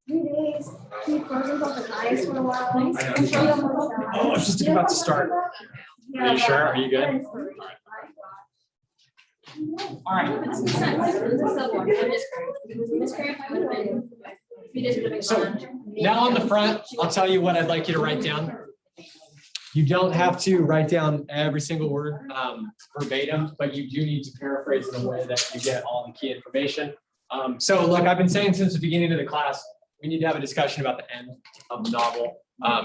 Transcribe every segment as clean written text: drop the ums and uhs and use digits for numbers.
3 days. Keep frozen off the ice for a while. Oh, I was just about to start. Are you sure? Are you good? All right. So now on the front, I'll tell you what I'd like you to write down. You don't have to write down every single word verbatim, but you do need to paraphrase in a way that you get all the key information. So look, I've been saying since the beginning of the class, we need to have a discussion about the end of the novel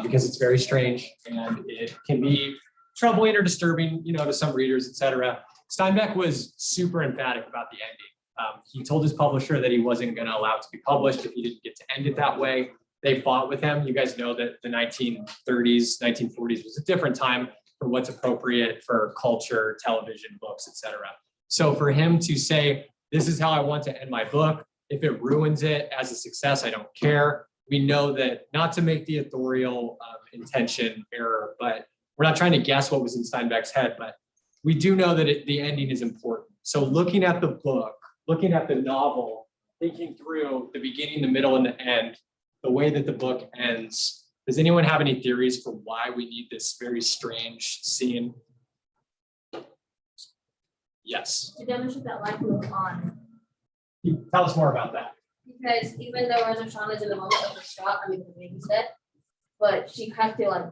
because it's very strange and it can be troubling or disturbing, you know, to some readers, etc. Steinbeck was super emphatic about the ending. He told his publisher that he wasn't going to allow it to be published if he didn't get to end it that way. They fought with him. You guys know that the 1930s, 1940s was a different time for what's appropriate for culture, television, books, etc. So for him to say, this is how I want to end my book, if it ruins it as a success, I don't care. We know that not to make the authorial intention error, but we're not trying to guess what was in Steinbeck's head, but we do know that the ending is important. So looking at the book, looking at the novel, thinking through the beginning, the middle, and the end, the way that the book ends, does anyone have any theories for why we need this very strange scene? Yes. To demonstrate that life moves on. Tell us more about that. Because even though Rosa Shawn is in the moment of the shot, I mean, the baby's dead, but she has to like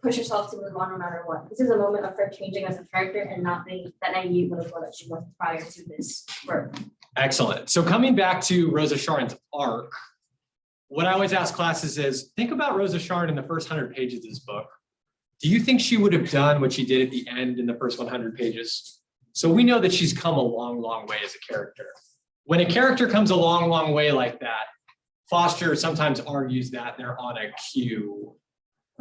push herself to move on no matter what. This is a moment of her changing as a character and not being that naive little girl that she was prior to this work. Excellent. So coming back to Rosa Sharon's arc, what I always ask classes is, think about Rosa Sharon in the first 100 pages of this book. Do you think she would have done what she did at the end in the first 100 pages? So we know that she's come a long, long way as a character. When a character comes a long, long way like that, Foster sometimes argues that they're on a queue.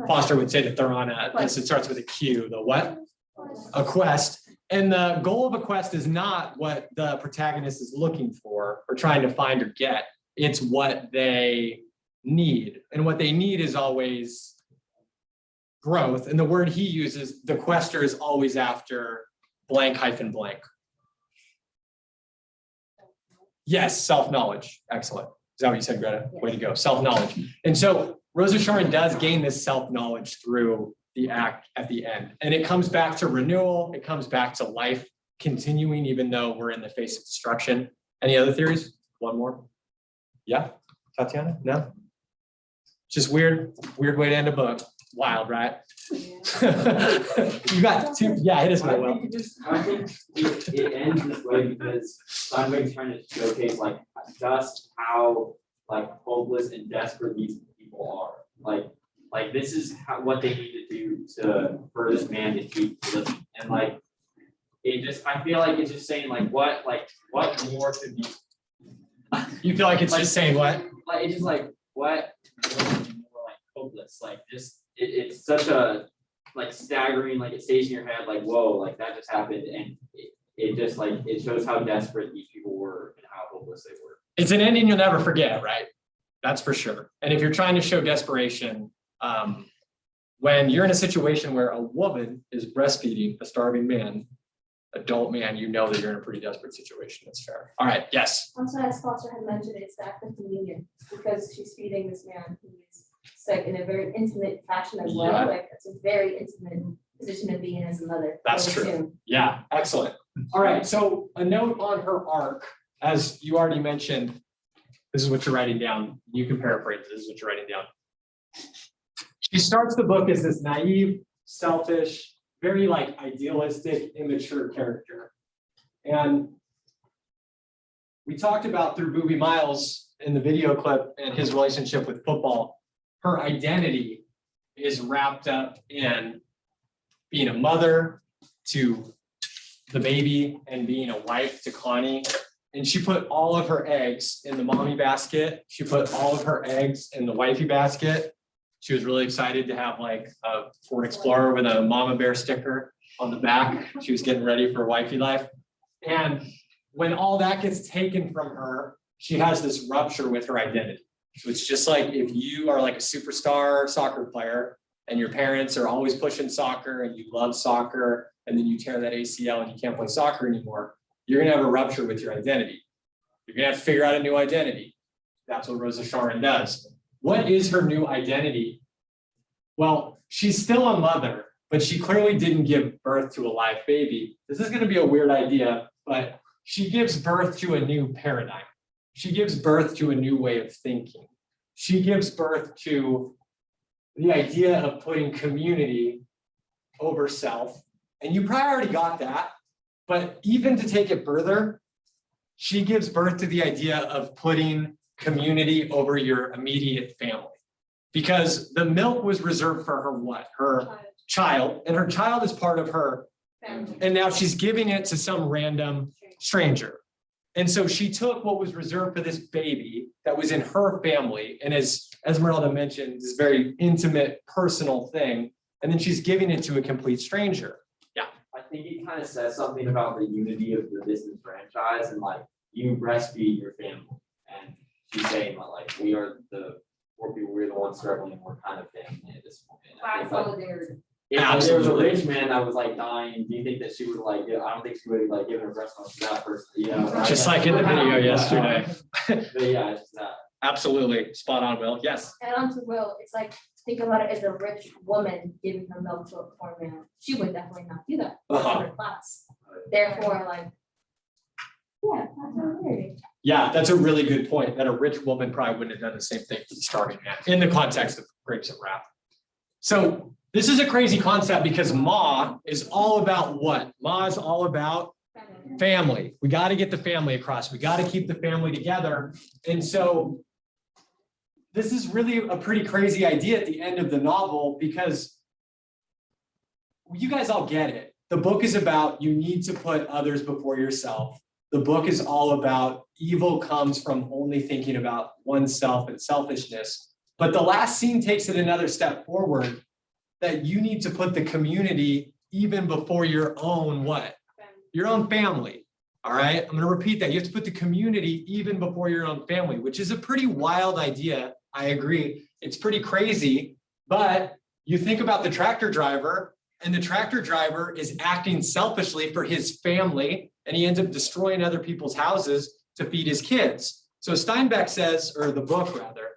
Foster would say that they're on a, it starts with a Q, the what? A quest. And the goal of a quest is not what the protagonist is looking for or trying to find or get. It's what they need. And what they need is always growth. And the word he uses, the quester is always after blank hyphen blank. Yes, self-knowledge. Excellent. Is that what you said, Greta? Way to go. Self-knowledge. And so Rosa Sharon does gain this self-knowledge through the act at the end. And it comes back to renewal. It comes back to life continuing, even though we're in the face of destruction. Any other theories? One more. Yeah, Tatiana? No? Just weird way to end a book. Wild, right? You got two. Yeah, it is my well. I think it ends this way because Steinbeck's trying to showcase like just how like hopeless and desperate these people are. Like this is what they need to do for this man to keep living. And like it just, I feel like it's just saying like what more could be. You feel like it's just saying what? Like it's just like what more like hopeless. Like just it's such a like staggering, like it stays in your head, like whoa, like that just happened, and it just like it shows how desperate these people were and how hopeless they were. It's an ending you'll never forget, right? That's for sure. And if you're trying to show desperation, when you're in a situation where a woman is breastfeeding a starving man, adult man, you know that you're in a pretty desperate situation. That's fair. All right, yes. Also, as Foster had mentioned, it's the act of communion because she's feeding this man who is sick in a very intimate fashion as well. Yeah. Like it's a very intimate position to be in as a mother. That's true. Yeah, excellent. All right, so a note on her arc, as you already mentioned, this is what you're writing down. You can paraphrase, this is what you're writing down. She starts the book as this naive, selfish, very like idealistic, immature character. And we talked about through Boobie Miles in the video clip and his relationship with football, her identity is wrapped up in being a mother to the baby and being a wife to Connie. And she put all of her eggs in the mommy basket. She put all of her eggs in the wifey basket. She was really excited to have like a Ford Explorer with a mama bear sticker on the back. She was getting ready for wifey life. And when all that gets taken from her, she has this rupture with her identity. So it's just like if you are like a superstar soccer player and your parents are always pushing soccer and you love soccer and then you tear that ACL and you can't play soccer anymore, you're gonna have a rupture with your identity. You're gonna have to figure out a new identity. That's what Rosa Sharon does. What is her new identity? Well, she's still a mother, but she clearly didn't give birth to a live baby. This is going to be a weird idea, but she gives birth to a new paradigm. She gives birth to a new way of thinking. She gives birth to the idea of putting community over self. And you probably already got that, but even to take it further, she gives birth to the idea of putting community over your immediate family. Because the milk was reserved for her what? Her child, and her child is part of her. Family. And now she's giving it to some random stranger. And so she took what was reserved for this baby that was in her family, and as Esmeralda mentioned, this very intimate, personal thing, and then she's giving it to a complete stranger. I think it kind of says something about the unity of the Disney franchise and like you breastfeed your family. And she's saying that like we are the poor people, we're the ones struggling, we're kind of family at this point. And I think, like, Solidarity. if there was a Absolutely. rich man that was like dying, do you think that she would like, I don't think she would like give a breast milk to that person, you know? Just like in the video yesterday. But yeah, it's just that. Absolutely. Spot on, Will. Yes. And on to Will, it's like, think about it as a rich woman giving her milk to a poor man. She would definitely not do that. That's Uh-huh. her class. Therefore, like, yeah, that's solidarity. Yeah, that's a really good point, that a rich woman probably wouldn't have done the same thing for the starving man in the context of Grapes of Wrath. So this is a crazy concept because Ma is all about what? Ma is all about family. We got to get the family across. We got to keep the family together. And so this is really a pretty crazy idea at the end of the novel because you guys all get it. The book is about you need to put others before yourself. The book is all about evil comes from only thinking about oneself and selfishness. But the last scene takes it another step forward, that you need to put the community even before your own what? Your own family. All right, I'm going to repeat that. You have to put the community even before your own family, which is a pretty wild idea. I agree. It's pretty crazy, but you think about the tractor driver, and the tractor driver is acting selfishly for his family, and he ends up destroying other people's houses to feed his kids. So Steinbeck says, or the book rather,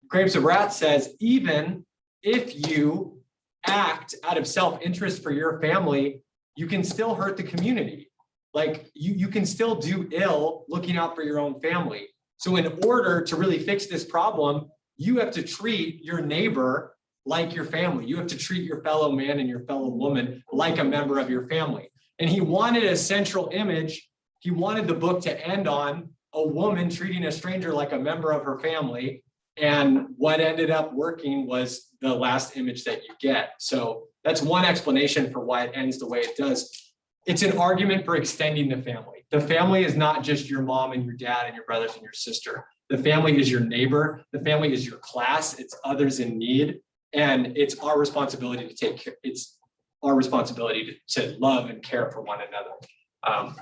Grapes of Wrath says, even if you act out of self-interest for your family, you can still hurt the community. Like you can still do ill looking out for your own family. So in order to really fix this problem, you have to treat your neighbor like your family. You have to treat your fellow man and your fellow woman like a member of your family. And he wanted a central image. He wanted the book to end on a woman treating a stranger like a member of her family. And what ended up working was the last image that you get. So that's one explanation for why it ends the way it does. It's an argument for extending the family. The family is not just your mom and your dad and your brothers and your sister. The family is your neighbor. The family is your class. It's others in need. And it's our responsibility to take care. It's our responsibility to love and care for one another.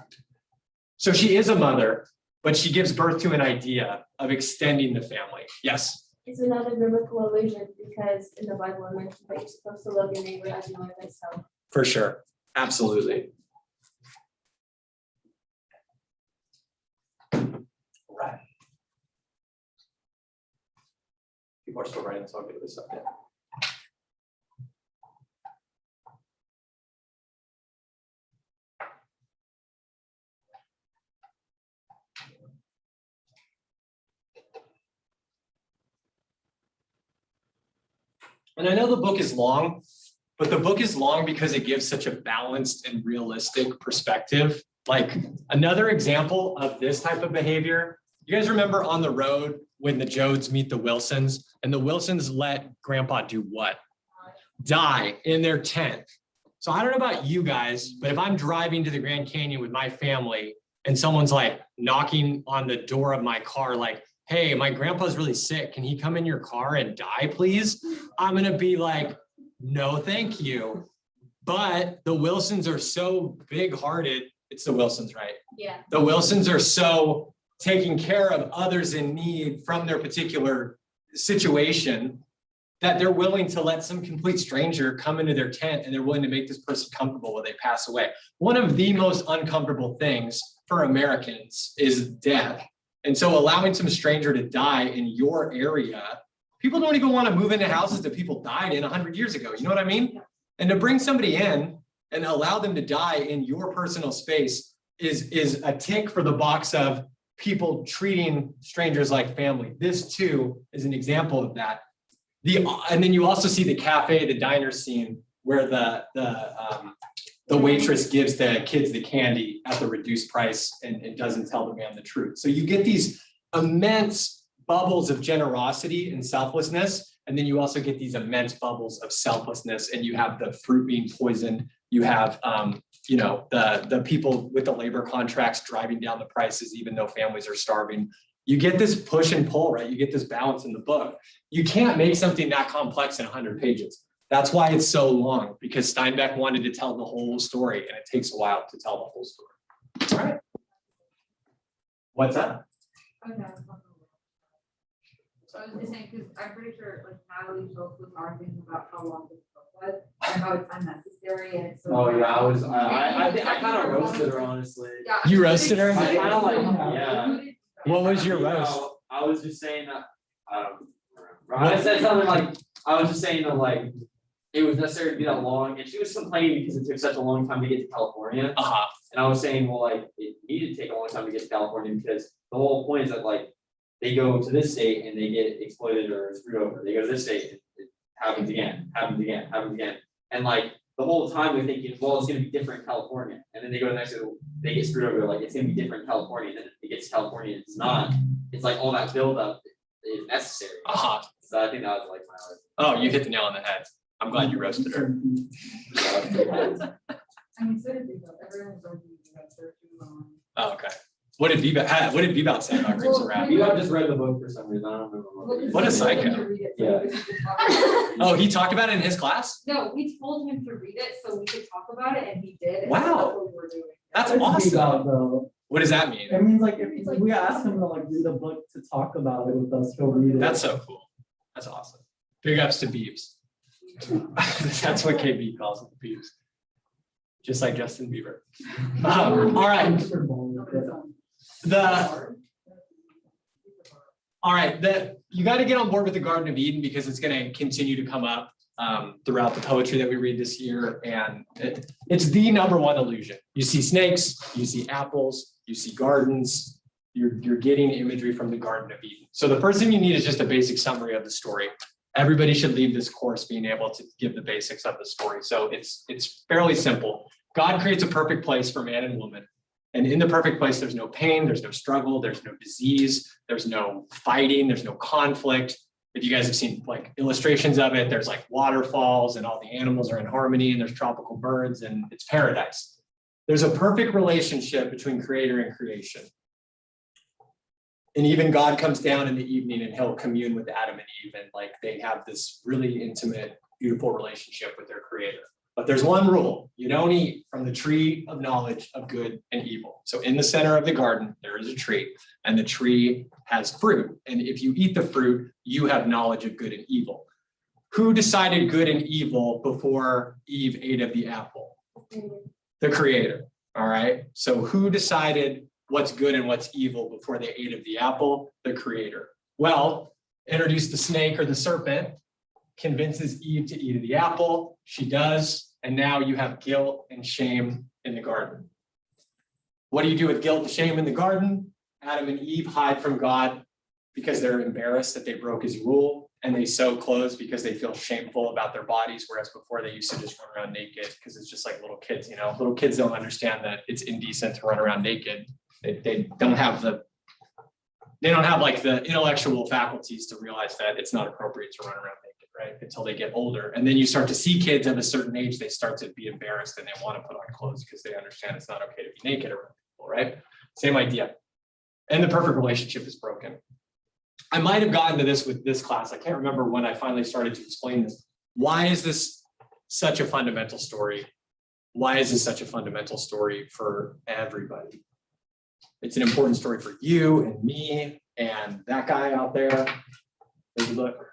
So she is a mother, but she gives birth to an idea of extending the family. Yes. It's another biblical illusion because in the Bible it mentions that you're supposed to love your neighbor as you love yourself. For sure. Absolutely. Right. People are still writing, so I'll give this up. Yeah. And I know the book is long, but the book is long because it gives such a balanced and realistic perspective. Like another example of this type of behavior, you guys remember On the Road when the Jodes meet the Wilsons, and the Wilsons let Grandpa do what? Die in their tent. So I don't know about you guys, but if I'm driving to the Grand Canyon with my family and someone's like knocking on the door of my car, like, hey, my grandpa's really sick, can he come in your car and die, please? I'm gonna be like, no, thank you. But the Wilsons are so big-hearted. It's the Wilsons, right? Yeah. The Wilsons are so taking care of others in need from their particular situation that they're willing to let some complete stranger come into their tent and they're willing to make this person comfortable when they pass away. One of the most uncomfortable things for Americans is death. And so allowing some stranger to die in your area, people don't even want to move into houses that people died in 100 years ago. You know what I mean? And to bring somebody in and allow them to die in your personal space is a tick for the box of people treating strangers like family. This too is an example of that. And then you also see the cafe, the diner scene where the waitress gives the kids the candy at the reduced price and doesn't tell the man the truth. So you get these immense bubbles of generosity and selflessness. And then you also get these immense bubbles of selflessness, and you have the fruit being poisoned. You have, the people with the labor contracts driving down the prices, even though families are starving. You get this push and pull, right? You get this balance in the book. You can't make something that complex in 100 pages. That's why it's so long, because Steinbeck wanted to tell the whole story, and it takes a while to tell the whole story. All right. What's that? Okay. So I was just saying, because I'm pretty sure like Natalie spoke with our things about how long this book was and how it's unnecessary and so. Oh, yeah, I think I kind of roasted her, honestly. Yeah, You roasted her? I kind of like, yeah. What was your You know, roast? I was just saying that, I don't remember. I said something like, I was just saying that like, it was necessary to be that long, and she was complaining because it took such a long time to get to California. Uh-huh. And I was saying, well, like, it needed to take a long time to get to California because the whole point is that like, they go to this state and they get exploited or screwed over. They go to this state, and it happens again. And like, the whole time they're thinking, well, it's gonna be different in California. And then they go to the next state, they get screwed over, they're like, it's gonna be different in California, and then it gets to California, it's not. It's like all that buildup is necessary. Uh-huh. So I think that was like my. Oh, you hit the nail on the head. I'm glad you roasted her. I mean, so did people, everyone was arguing about their too long. Oh, okay. What did Bebout say about Grapes of Wrath? You have just read the book for some reason, I don't remember what it is. What a psycho. Yeah. Oh, he talked about it in his class? No, we told him to read it so we could talk about it and he did. and Wow. that's what we were doing. That's It's awesome. Bebout, though. What does that mean? It means like if we ask him to like read a book to talk about it with us, he'll read it. That's so cool. That's awesome. Big ups to Beebs. That's what KB calls it, Beebs. Just like Justin Bieber. All right. Super Bowl, You got to get on board with the Garden of Eden because it's going to continue to come up throughout the poetry that we read this year. And it's the number one illusion. You see snakes, you see apples, you see gardens, you're getting imagery from the Garden of Eden. So the first thing you need is just a basic summary of the story. Everybody should leave this course being able to give the basics of the story. So it's fairly simple. God creates a perfect place for man and woman. And in the perfect place, there's no pain, there's no struggle, there's no disease, there's no fighting, there's no conflict. If you guys have seen like illustrations of it, there's like waterfalls and all the animals are in harmony and there's tropical birds and it's paradise. There's a perfect relationship between creator and creation. And even God comes down in the evening and he'll commune with Adam and Eve, and like they have this really intimate, beautiful relationship with their creator. But there's one rule: you don't eat from the tree of knowledge of good and evil. So in the center of the garden, there is a tree, and the tree has fruit. And if you eat the fruit, you have knowledge of good and evil. Who decided good and evil before Eve ate of the apple? The creator. All right. So who decided what's good and what's evil before they ate of the apple? The creator. Well, introduce the snake or the serpent, convinces Eve to eat of the apple. She does. And now you have guilt and shame in the garden. What do you do with guilt and shame in the garden? Adam and Eve hide from God because they're embarrassed that they broke his rule, and they sew clothes because they feel shameful about their bodies, whereas before they used to just run around naked because it's just like little kids, you know. Little kids don't understand that it's indecent to run around naked. They don't have like the intellectual faculties to realize that it's not appropriate to run around naked, right? Until they get older. And then you start to see kids of a certain age, they start to be embarrassed and they want to put on clothes because they understand it's not okay to be naked around people, right? Same idea. And the perfect relationship is broken. I might have gotten to this with this class. I can't remember when I finally started to explain this. Why is this such a fundamental story? Why is this such a fundamental story for everybody? It's an important story for you and me and that guy out there. Look.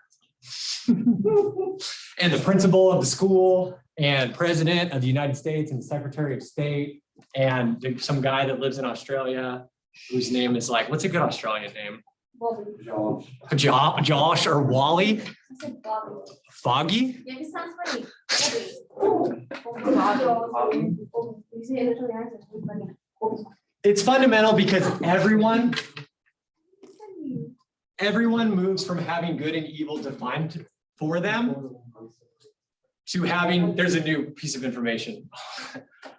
And the principal of the school and president of the United States and secretary of state and some guy that lives in Australia whose name is like, what's a good Australian name? Bobby. Josh or Wally? I said Bobby. Foggy? Yeah, this sounds funny. Bobby. You say it literally accent, it's funny. Bobby. It's fundamental because everyone moves from having good and evil defined for them to having, there's a new piece of information.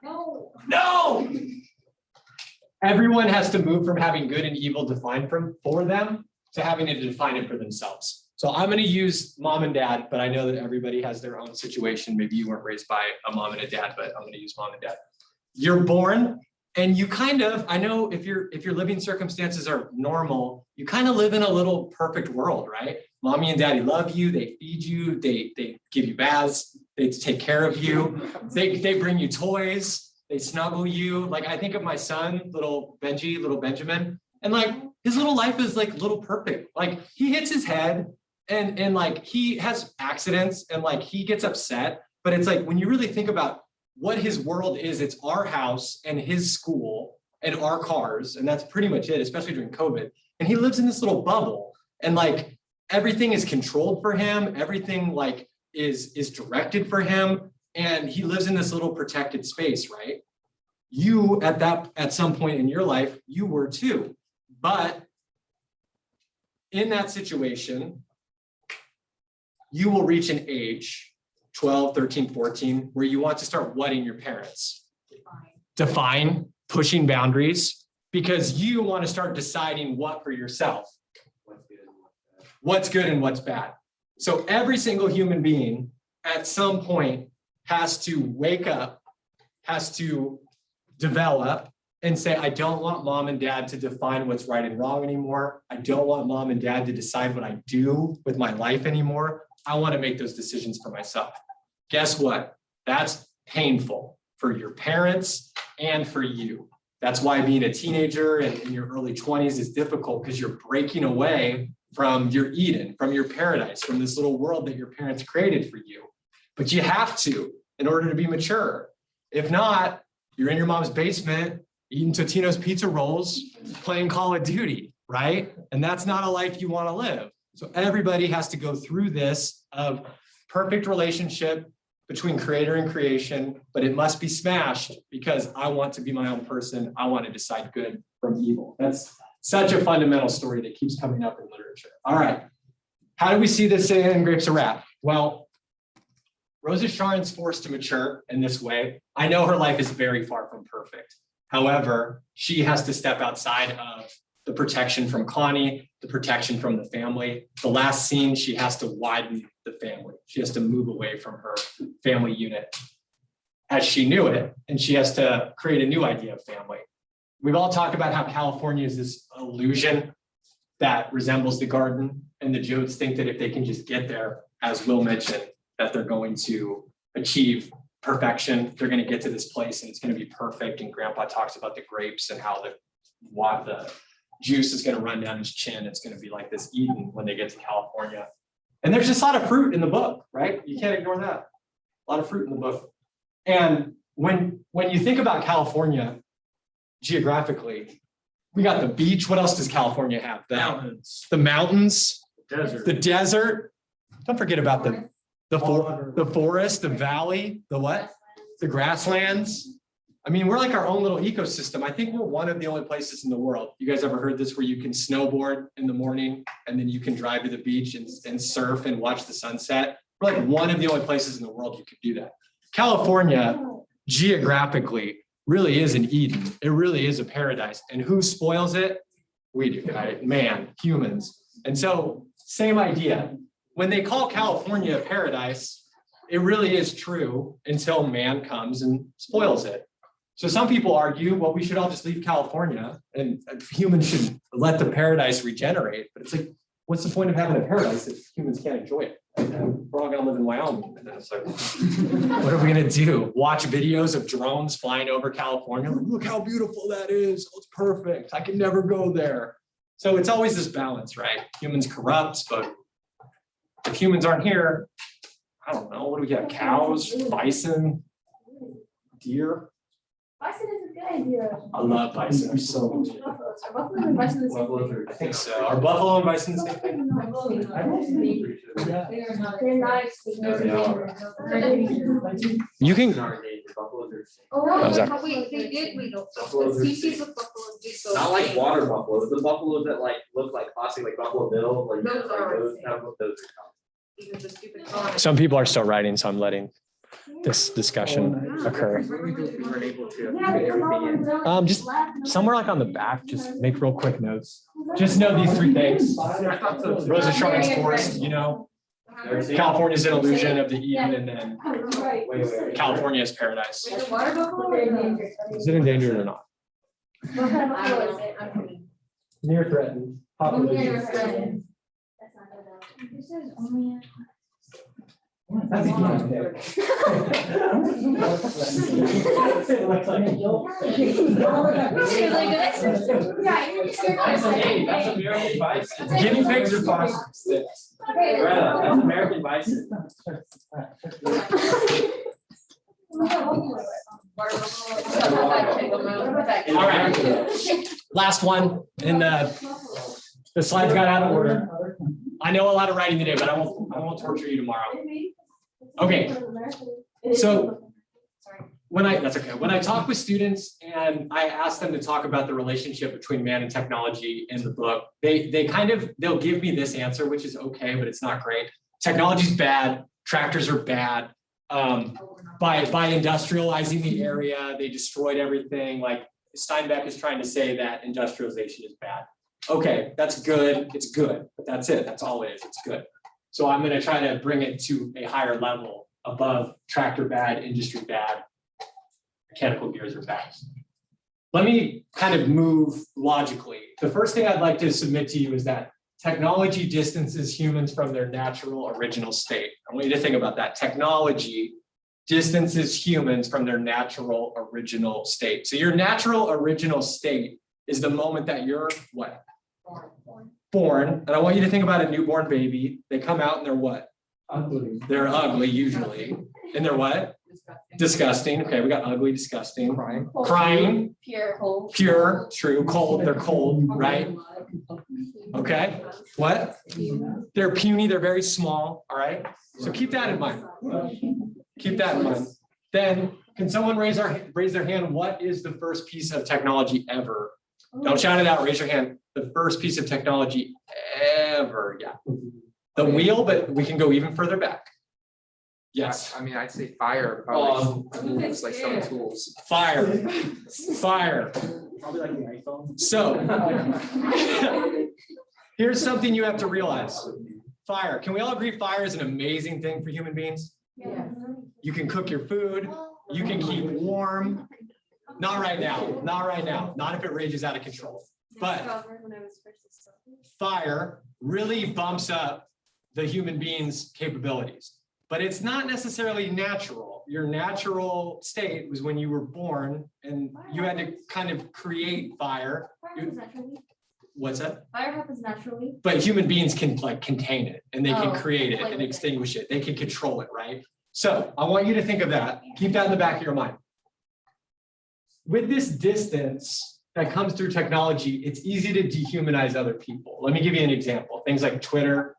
No. No! Everyone has to move from having good and evil defined for them to having to define it for themselves. So I'm going to use mom and dad, but I know that everybody has their own situation. Maybe you weren't raised by a mom and a dad, but I'm going to use mom and dad. You're born and you kind of, I know if your living circumstances are normal, you kind of live in a little perfect world, right? Mommy and daddy love you, they feed you, they give you baths, they take care of you, they bring you toys, they snuggle you. Like I think of my son, little Benjamin, and like his little life is like little perfect. Like he hits his head and like he has accidents and like he gets upset, but it's like when you really think about what his world is, it's our house and his school and our cars, and that's pretty much it, especially during COVID. And he lives in this little bubble, and like everything is controlled for him, everything like is directed for him, and he lives in this little protected space, right? You at some point in your life, you were too. But in that situation, you will reach an age 12, 13, 14, where you want to start whatting your parents. Define, pushing boundaries, because you want to start deciding what for yourself. What's good and what's bad. So every single human being at some point has to wake up, has to develop and say, I don't want mom and dad to define what's right and wrong anymore. I don't want mom and dad to decide what I do with my life anymore. I want to make those decisions for myself. Guess what? That's painful for your parents and for you. That's why being a teenager and in your early 20s is difficult, because you're breaking away from your Eden, from your paradise, from this little world that your parents created for you. But you have to in order to be mature. If not, you're in your mom's basement eating Totino's pizza rolls, playing Call of Duty, right? And that's not a life you want to live. So everybody has to go through this of perfect relationship between creator and creation, but it must be smashed because I want to be my own person. I want to decide good from evil. That's such a fundamental story that keeps coming up in literature. All right. How do we see this in Grapes of Wrath? Well, Rosa Scharin's forced to mature in this way. I know her life is very far from perfect. However, she has to step outside of the protection from Connie, the protection from the family. The last scene, she has to widen the family. She has to move away from her family unit as she knew it, and she has to create a new idea of family. We've all talked about how California is this illusion that resembles the garden, and the Jodes think that if they can just get there, as Will mentioned, that they're going to achieve perfection. They're going to get to this place and it's going to be perfect. And Grandpa talks about the grapes and how the juice is going to run down his chin. It's going to be like this Eden when they get to California. And there's just a lot of fruit in the book, right? You can't ignore that. A lot of fruit in the book. And when you think about California geographically, we got the beach. What else does California have? The mountains, the desert. Don't forget about the forest, the valley, the what? The grasslands. I mean, we're like our own little ecosystem. I think we're one of the only places in the world. You guys ever heard this where you can snowboard in the morning and then you can drive to the beach and surf and watch the sunset? We're like one of the only places in the world you could do that. California, geographically, really is an Eden. It really is a paradise. And who spoils it? We do, right? Man, humans. And so, same idea. When they call California a paradise, it really is true until man comes and spoils it. So some people argue, well, we should all just leave California and humans should let the paradise regenerate. But it's like, what's the point of having a paradise if humans can't enjoy it? We're all gonna live in Wyoming. And then it's like, what are we gonna do? Watch videos of drones flying over California? Like, look how beautiful that is. Oh, it's perfect. I can never go there. So it's always this balance, right? Humans corrupt, but if humans aren't here, I don't know, what do we have? Cows, bison, deer? Bison is a good idea. I love bison. I'm so. Buffaloes. Are buffalo and bison the same Buffaloes thing? are- I think so. Are buffalo and bison the same thing? I don't think, yeah. They're not extinct. No, they are. You can. Not endangered, buffaloes are extinct. Oh, Oh, is that- No, they did, we don't, Buffaloes the are species extinct. of buffaloes did go. Not like extinct. water buffaloes, the buffaloes that like look like classic like Buffalo Bill, like Those are those extinct. have those are. Even the stupid color. Some people are still writing, so I'm letting this discussion occur. Yeah, they come out and Just somewhere like on the back, just make real quick notes. Just know these three things. Rosa Sharp's forest, you know, California's an illusion of the Eden, and then Right. Wait. California is paradise. Is it water buffalo They're or no? endangered. Is it endangered or not? What kind of I buffalo don't is it? know. Near threatened. Only Population. in Australia. That's not good though. This is only. That's That's American bison. Guinea pigs are possible. Greta, that's American bison. Water buffalo. All right. Last one, and the slides got out of order. I know a lot of writing today, but I won't torture you tomorrow. Okay. So- That's okay. When I talk with students and I ask them to talk about the relationship between man and technology in the book, they'll give me this answer, which is okay, but it's not great. Technology's bad, tractors are bad. By industrializing the area, they destroyed everything. Like Steinbeck is trying to say that industrialization is bad. Okay, that's good. It's good, but that's it. That's all it is. It's good. So I'm going to try to bring it to a higher level above tractor bad, industry bad, mechanical gears are bad. Let me kind of move logically. The first thing I'd like to submit to you is that technology distances humans from their natural original state. I want you to think about that. Technology distances humans from their natural original state. So your natural original state is the moment that you're what? Born. And I want you to think about a newborn baby. They come out and they're what? Ugly. They're ugly usually. And they're what? Disgusting. Okay, we got ugly, disgusting. Crying, Pure cold. pure, true, cold, they're cold, right? Okay, what? They're puny, they're very small, all right? So keep that in mind. Keep that in mind. Then, can someone raise their hand? What is the first piece of technology ever? Don't shout it out, raise your hand. The first piece of technology ever, yeah. The wheel, but we can go even further back. Yes, I mean, I'd say fire, Oh, probably, it's like some tools. fire, fire. Probably like the iPhone. So here's something you have to realize. Fire, can we all agree fire is an amazing thing for human beings? Yeah. You can cook your food, you can keep warm. Not right now, not right now, not if it rages out of control. But fire really bumps up the human being's capabilities. But it's not necessarily natural. Your natural state was when you were born and you had to kind of create fire. Fire happens naturally. What's that? Fire happens naturally. But human beings can like contain it and they can Oh, create it play and with it. extinguish it. They can control it, right? So I want you to think of that. Keep that in the back of your mind. With this distance that comes through technology, it's easy to dehumanize other people. Let me give you an example. Things like Twitter.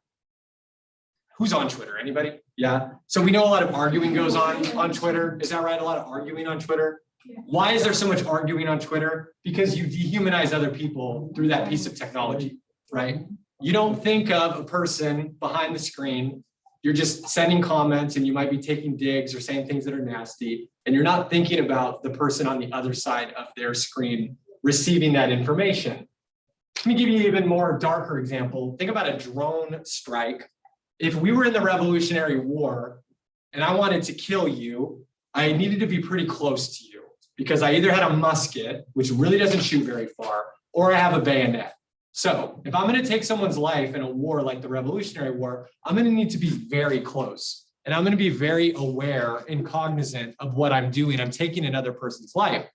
Who's on Twitter? Anybody? Yeah. So we know a lot of arguing goes on Twitter. Is that right? A lot of arguing on Twitter. Why is there so much arguing on Twitter? Because you dehumanize other people through that piece of technology, right? You don't think of a person behind the screen. You're just sending comments and you might be taking digs or saying things that are nasty. And you're not thinking about the person on the other side of their screen receiving that information. Let me give you an even more darker example. Think about a drone strike. If we were in the Revolutionary War and I wanted to kill you, I needed to be pretty close to you because I either had a musket, which really doesn't shoot very far, or I have a bayonet. So if I'm going to take someone's life in a war like the Revolutionary War, I'm going to need to be very close. And I'm going to be very aware and cognizant of what I'm doing. I'm taking another person's life.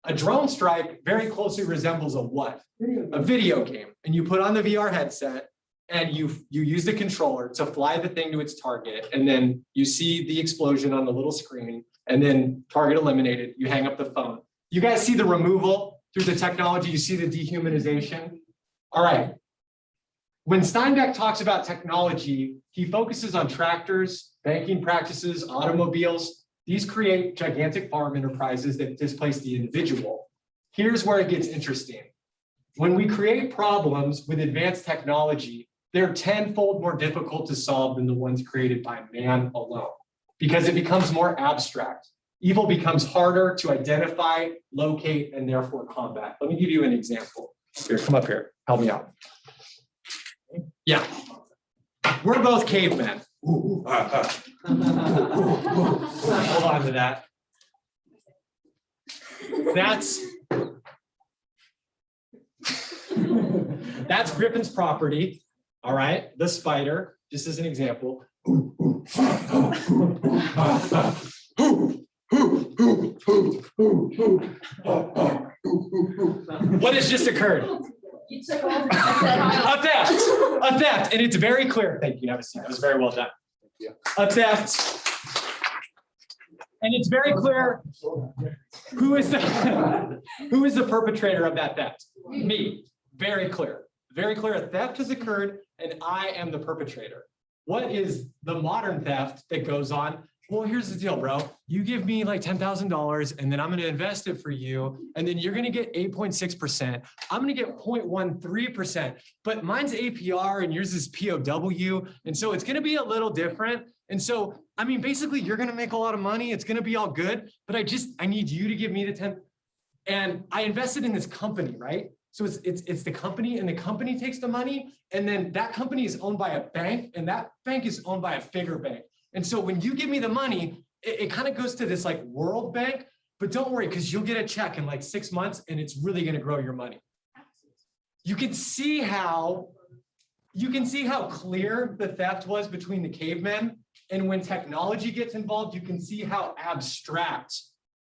A drone strike very closely resembles a what? A video game. And you put on the VR headset and you use the controller to fly the thing to its target. And then you see the explosion on the little screen and then target eliminated. You hang up the phone. You guys see the removal through the technology, you see the dehumanization. All right. When Steinbeck talks about technology, he focuses on tractors, banking practices, automobiles. These create gigantic farm enterprises that displace the individual. Here's where it gets interesting. When we create problems with advanced technology, they're tenfold more difficult to solve than the ones created by man alone, because it becomes more abstract. Evil becomes harder to identify, locate, and therefore combat. Let me give you an example. Here, come up here, help me out. Yeah, we're both cavemen. Hold on to that. That's Griffin's property, all right? The spider, just as an example. What has just occurred? You took over. A theft, and it's very clear. Thank you, have a seat. That was very well done. A theft. And it's very clear who is the perpetrator of that theft? Me. Very clear. Very clear. A theft has occurred and I am the perpetrator. What is the modern theft that goes on? Well, here's the deal, bro. You give me like $10,000 and then I'm going to invest it for you. And then you're going to get 8.6%. I'm going to get 0.13%, but mine's APR and yours is POW. And so it's going to be a little different. And so, I mean, basically you're going to make a lot of money. It's going to be all good, but I need you to give me the 10. And I invested in this company, right? So it's the company, and the company takes the money, and then that company is owned by a bank, and that bank is owned by a bigger bank. And so when you give me the money, it kind of goes to this like world bank, but don't worry, because you'll get a check in like 6 months and it's really going to grow your money. You can see how clear the theft was between the cavemen, and when technology gets involved, you can see how abstract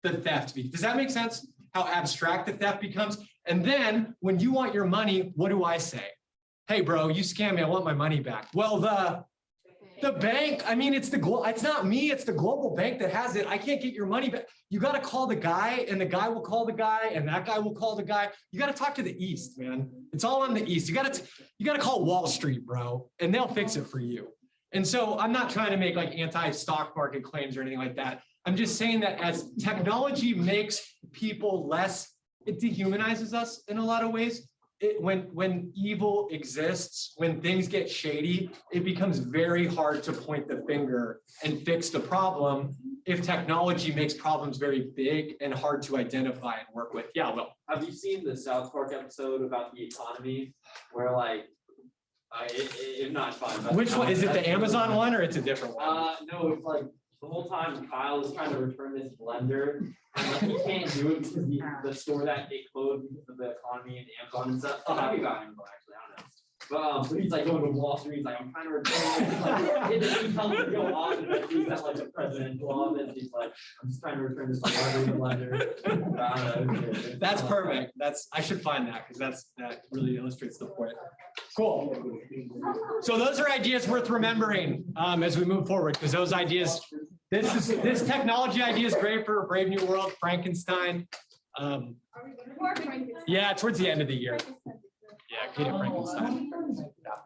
the theft becomes. Does that make sense? How abstract the theft becomes. And then when you want your money, what do I say? Hey, bro, you scammed me. I want my money back. Well, the bank, I mean, it's not me, it's the global bank that has it. I can't get your money back. You got to call the guy, and the guy will call the guy, and that guy will call the guy. You got to talk to the East, man. It's all on the East. You got to call Wall Street, bro, and they'll fix it for you. And so I'm not trying to make like anti-stock market claims or anything like that. I'm just saying that as technology makes people less, it dehumanizes us in a lot of ways. When evil exists, when things get shady, it becomes very hard to point the finger and fix the problem if technology makes problems very big and hard to identify and work with. Yeah, well. Have you seen the South Park episode about the economy where like, if not fine. But Which one? Is it the Amazon one or it's a different one? No, it's like the whole time Kyle is trying to return this blender, and like he can't do it because the store that they closed because of the economy and Amazon and stuff. Oh, happy about Amazon actually, I don't know. But he's like going to Wall Street. He's like, I'm trying to return it. Like, he tells him to go on, and like he's at like the presidential office. He's like, I'm just trying to return this blender. That's perfect. I should find that because that really illustrates the point. Cool. So those are ideas worth remembering as we move forward, because those ideas, this technology idea is great for Brave New World, Frankenstein. Yeah, towards the end of the year. Yeah, Kate and Frankenstein. Yeah.